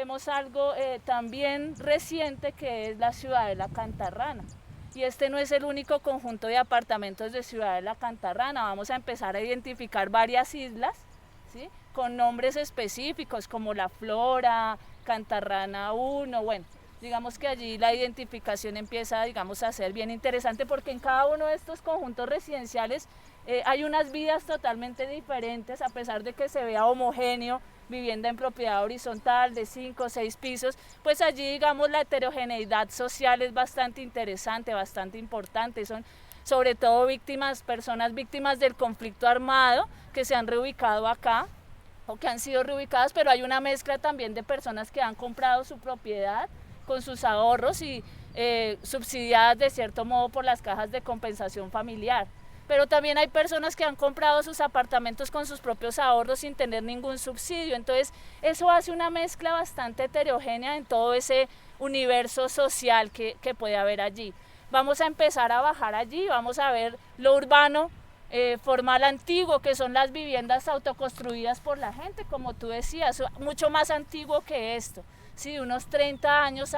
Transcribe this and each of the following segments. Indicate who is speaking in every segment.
Speaker 1: vemos algo también reciente, que es la ciudad de La Cantarrana. Y este no es el único conjunto de apartamentos de Ciudad de La Cantarrana. Vamos a empezar a identificar varias islas, ¿sí?, con nombres específicos como La Flora, Cantarrana 1, bueno, digamos que allí la identificación empieza, digamos, a ser bien interesante, porque en cada uno de estos conjuntos residenciales hay unas vidas totalmente diferentes, a pesar de que se vea homogéneo, vivienda en propiedad horizontal de 5 o 6 pisos, pues allí, digamos, la heterogeneidad social es bastante interesante, bastante importante. Son sobre todo personas víctimas del conflicto armado que se han reubicado acá o que han sido reubicadas, pero hay una mezcla también de personas que han comprado su propiedad con sus ahorros y subsidiadas de cierto modo por las cajas de compensación familiar. Pero también hay personas que han comprado sus apartamentos con sus propios ahorros sin tener ningún subsidio. Entonces eso hace una mezcla bastante heterogénea en todo ese universo social que puede haber allí. Vamos a empezar a bajar allí, vamos a ver lo urbano, formal antiguo, que son las viviendas autoconstruidas por la gente, como tú decías, mucho más antiguo que esto, sí, unos 30 años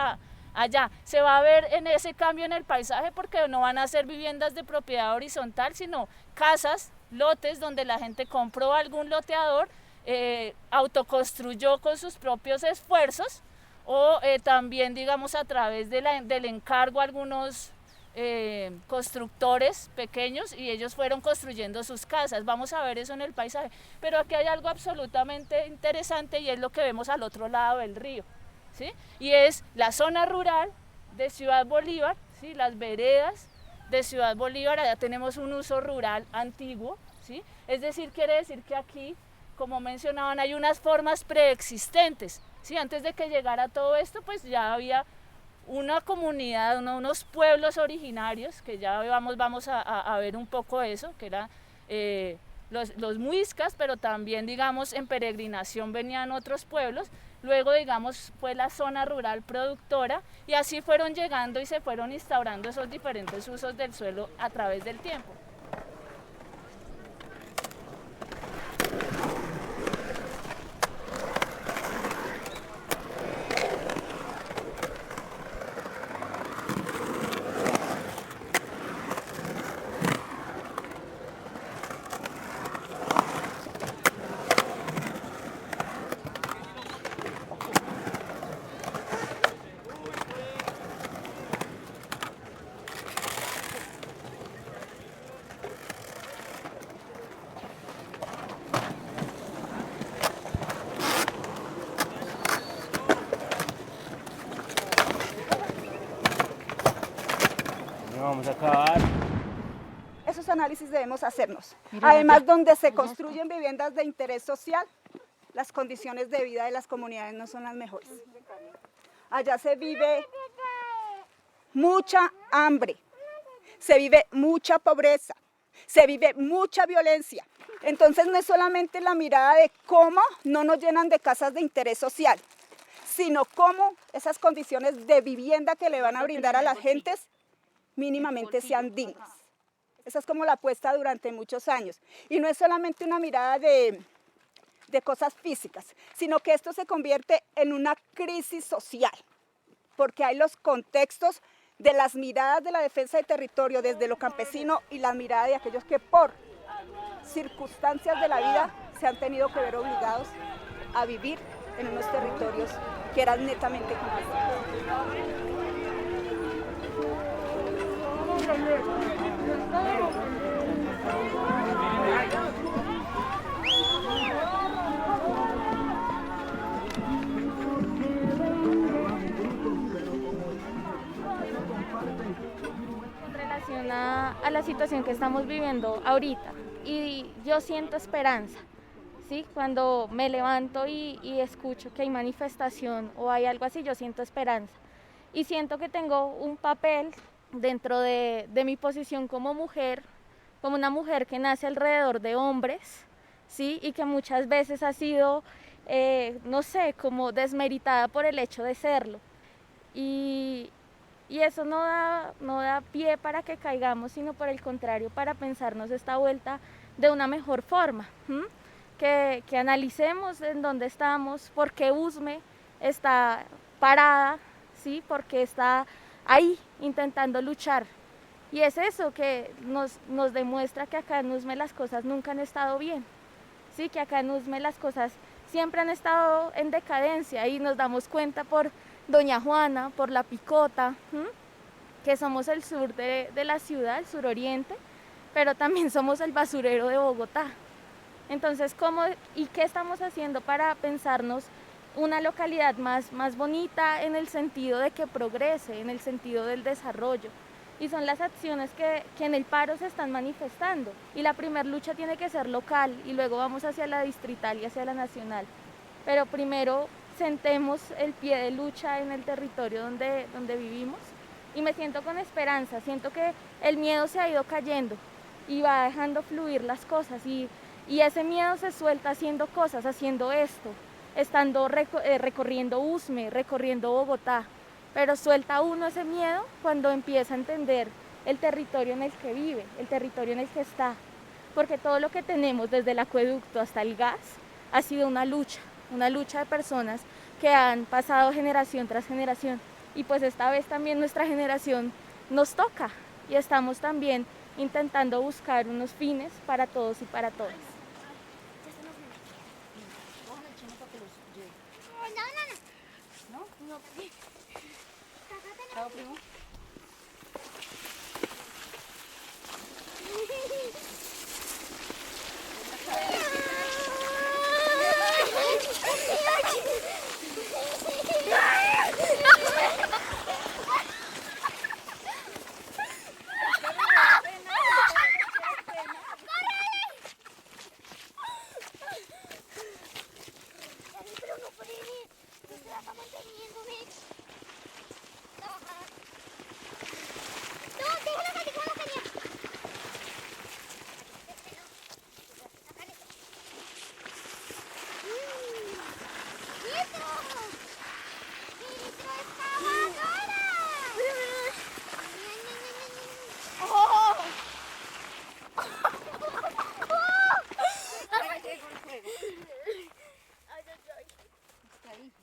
Speaker 1: allá. Se va a ver en ese cambio en el paisaje, porque no van a ser viviendas de propiedad horizontal, sino casas, lotes donde la gente compró algún loteador, autoconstruyó con sus propios esfuerzos, o también, digamos, a través del encargo a algunos constructores pequeños, y ellos fueron construyendo sus casas. Vamos a ver eso en el paisaje. Pero aquí hay algo absolutamente interesante, y es lo que vemos al otro lado del río, ¿sí? Y es la zona rural de Ciudad Bolívar, ¿sí?, las veredas de Ciudad Bolívar. Allá tenemos un uso rural antiguo, ¿sí? Es decir, quiere decir que aquí, como mencionaban, hay unas formas preexistentes, ¿sí? Antes de que llegara todo esto, pues ya había una comunidad, unos pueblos originarios, que ya vamos a ver un poco eso, que eran los muiscas, pero también, digamos, en peregrinación venían otros pueblos. Luego, digamos, fue la zona rural productora, y así fueron llegando y se fueron instaurando esos diferentes usos del suelo a través del tiempo.
Speaker 2: Vamos a acabar.
Speaker 3: Esos análisis debemos hacernos. Además, donde se construyen viviendas de interés social, las condiciones de vida de las comunidades no son las mejores. Allá se vive mucha hambre, se vive mucha pobreza, se vive mucha violencia. Entonces no es solamente la mirada de cómo no nos llenan de casas de interés social, sino cómo esas condiciones de vivienda que le van a brindar a las gentes mínimamente sean dignas. Esa es como la apuesta durante muchos años. Y no es solamente una mirada de cosas físicas, sino que esto se convierte en una crisis social, porque hay los contextos de las miradas de la defensa de territorio desde lo campesino y la mirada de aquellos que por circunstancias de la vida se han tenido que ver obligados a vivir en unos territorios que eran netamente campesinos.
Speaker 4: En relación a la situación que estamos viviendo ahorita, y yo siento esperanza, ¿sí? Cuando me levanto y escucho que hay manifestación o hay algo así, yo siento esperanza, y siento que tengo un papel dentro de mi posición como mujer, como una mujer que nace alrededor de hombres, ¿sí? Y que muchas veces ha sido, no sé, como desmeritada por el hecho de serlo. Y eso no da pie para que caigamos, sino por el contrario, para pensarnos esta vuelta de una mejor forma, que analicemos en dónde estamos, por qué Usme está parada, ¿sí? Porque está ahí intentando luchar. Y es eso que nos demuestra que acá en Usme las cosas nunca han estado bien, ¿sí? Que acá en Usme las cosas siempre han estado en decadencia y nos damos cuenta por Doña Juana, por La Picota, que somos el sur de la ciudad, el suroriente, pero también somos el basurero de Bogotá. Entonces, ¿cómo y qué estamos haciendo para pensarnos una localidad más bonita en el sentido de que progrese, en el sentido del desarrollo? Y son las acciones que en el paro se están manifestando. Y la primera lucha tiene que ser local y luego vamos hacia la distrital y hacia la nacional. Pero primero sentemos el pie de lucha en el territorio donde vivimos. Y me siento con esperanza, siento que el miedo se ha ido cayendo y va dejando fluir las cosas. Y ese miedo se suelta haciendo cosas, haciendo esto, estando recorriendo Usme, recorriendo Bogotá. Pero suelta uno ese miedo cuando empieza a entender el territorio en el que vive, el territorio en el que está. Porque todo lo que tenemos, desde el acueducto hasta el gas, ha sido una lucha de personas que han pasado generación tras generación. Y pues esta vez también nuestra generación nos toca y estamos también intentando buscar unos fines para todos y para todas.
Speaker 5: Chao, primo.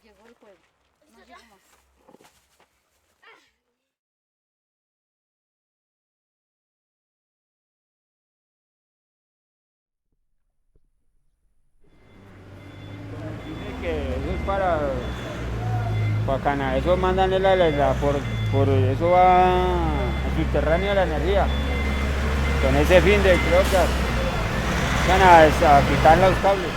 Speaker 5: Llegó el juego. No llegó más.
Speaker 2: Dice que eso es para Cana, eso mandan por eso va a subterránea la energía. Con ese fin de creo que van a quitar los cables.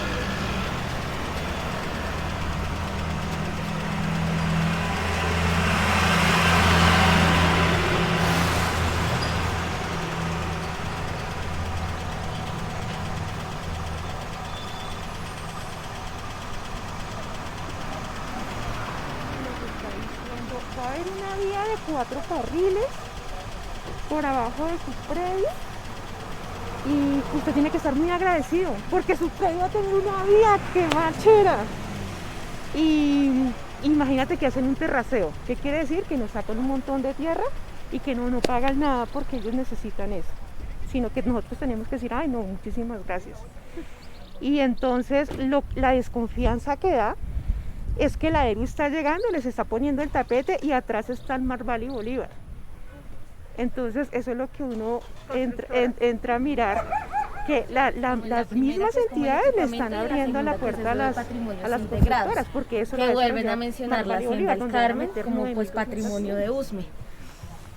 Speaker 6: Va a haber una vía de 4 carriles por abajo de su predio y usted tiene que estar muy agradecido porque su predio va a tener una vía que marchera. Y imagínate que hacen un terraceo. ¿Qué quiere decir? Que nos sacan un montón de tierra y que no pagan nada porque ellos necesitan eso, sino que nosotros tenemos que decir, ay no, muchísimas gracias. Y entonces la desconfianza que da es que la ERU está llegando, les está poniendo el tapete y atrás está el Marval y Bolívar. Entonces eso es lo que uno entra a mirar, que las mismas entidades le están abriendo la puerta a las constructoras, porque eso
Speaker 4: que vuelven a mencionar la Hacienda del Carmen como pues patrimonio de Usme.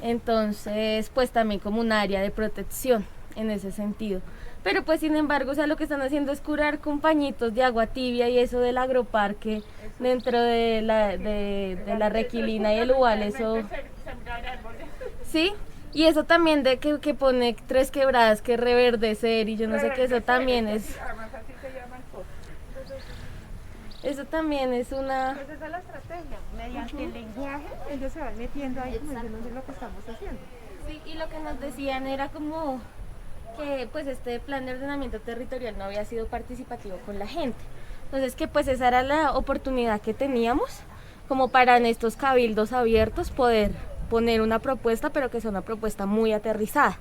Speaker 4: Entonces pues también como un área de protección en ese sentido. Pero pues sin embargo, o sea, lo que están haciendo es curar con pañitos de agua tibia y eso del agroparque dentro de la Requilina y el Ubal, eso... Sí, y eso también de que pone 3 quebradas que reverdecer y yo no sé qué, eso también es... Eso también es una...
Speaker 6: Pues esa es la estrategia, mediante el lenguaje ellos se van metiendo ahí como diciendo lo que estamos haciendo.
Speaker 4: Sí, y lo que nos decían era como... que pues este plan de ordenamiento territorial no había sido participativo con la gente. Entonces que pues esa era la oportunidad que teníamos como para en estos cabildos abiertos poder poner una propuesta, pero que sea una propuesta muy aterrizada.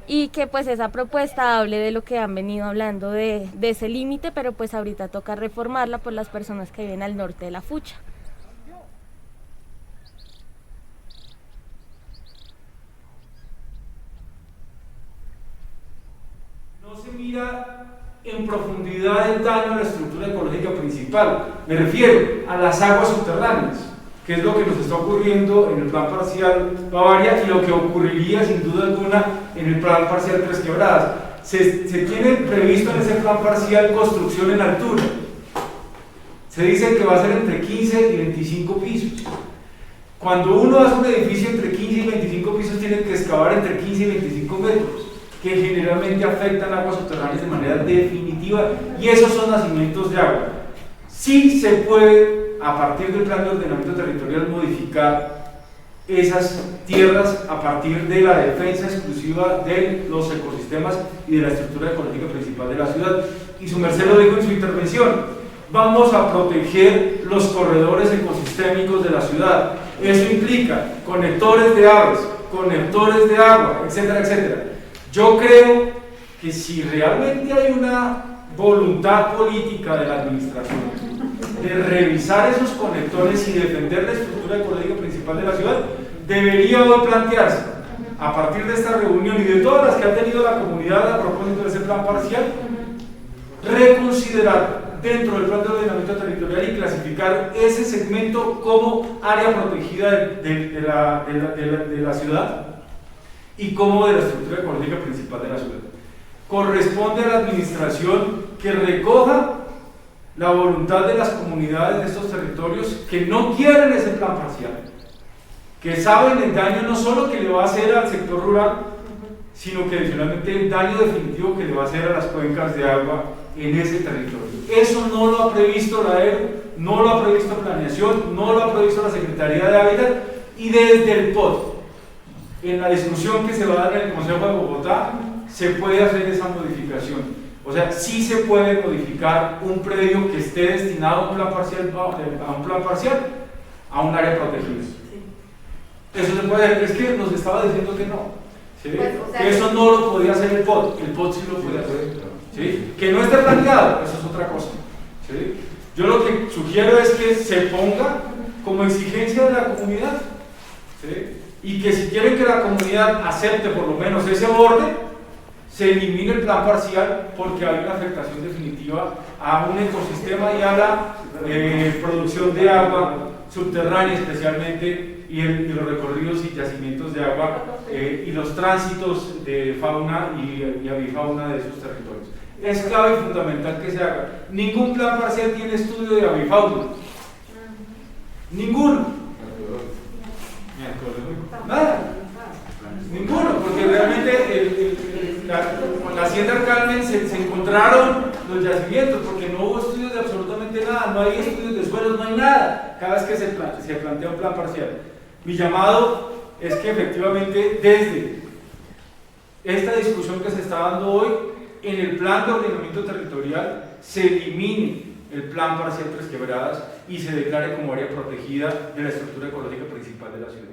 Speaker 4: Y que pues esa propuesta hable de lo que han venido hablando de ese límite, pero pues ahorita toca reformarla por las personas que viven al norte de la Fucha.
Speaker 7: mira en profundidad el daño a la estructura ecológica principal. Me refiero a las aguas subterráneas, que es lo que nos está ocurriendo en el plan parcial Bavaria y lo que ocurriría sin duda alguna en el plan parcial Tres Quebradas. Se tiene previsto en ese plan parcial construcción en altura. Se dice que va a ser entre 15 y 25 pisos. Cuando uno hace un edificio entre 15 y 25 pisos, tiene que excavar entre 15 y 25 metros, que generalmente afectan aguas subterráneas de manera definitiva, y esos son nacimientos de agua. Sí se puede, a partir del plan de ordenamiento territorial, modificar esas tierras a partir de la defensa exclusiva de los ecosistemas y de la estructura ecológica principal de la ciudad. Y su merced lo dijo en su intervención: vamos a proteger los corredores ecosistémicos de la ciudad. Eso implica conectores de aves, conectores de agua, etcétera, etcétera. Yo creo que si realmente hay una voluntad política de la administración de revisar esos conectores y defender la estructura ecológica principal de la ciudad, debería hoy plantearse, a partir de esta reunión y de todas las que ha tenido la comunidad a propósito de ese plan parcial, reconsiderar dentro del plan de ordenamiento territorial y clasificar ese segmento como área protegida de la ciudad y como de la estructura ecológica principal de la ciudad. Corresponde a la administración que recoja la voluntad de las comunidades de estos territorios que no quieren ese plan parcial, que saben el daño no solo que le va a hacer al sector rural, sino que adicionalmente el daño definitivo que le va a hacer a las cuencas de agua en ese territorio. Eso no lo ha previsto la ERU, no lo ha previsto Planeación, no lo ha previsto la Secretaría de Hábitat, y desde el POT, en la discusión que se va a dar en el Consejo de Bogotá, se puede hacer esa modificación. O sea, sí se puede modificar un predio que esté destinado a un plan parcial, a un área protegida. Eso se puede hacer. Es que nos estaba diciendo que no. ¿Sí? Pues, o sea, que eso no lo podía hacer el POT sí lo podía hacer. ¿Sí? Que no esté planteado, eso es otra cosa. ¿Sí? Yo lo que sugiero es que se ponga como exigencia de la comunidad, ¿sí? Y que si quieren que la comunidad acepte por lo menos ese borde, se elimine el plan parcial, porque hay una afectación definitiva a un ecosistema y a la producción de agua subterránea especialmente, y los recorridos y yacimientos de agua y los tránsitos de fauna y avifauna de esos territorios. Es clave y fundamental que se haga. Ningún plan parcial tiene estudio de avifauna. Ninguno. Nada. Ninguno, porque realmente con la Hacienda del Carmen se encontraron los yacimientos, porque no hubo estudios de absolutamente nada, no hay estudios de suelos, no hay nada, cada vez que se plantea un plan parcial. Mi llamado es que efectivamente desde esta discusión que se está dando hoy, en el plan de ordenamiento territorial se elimine el plan parcial Tres Quebradas y se declare como área protegida de la estructura ecológica principal de la ciudad.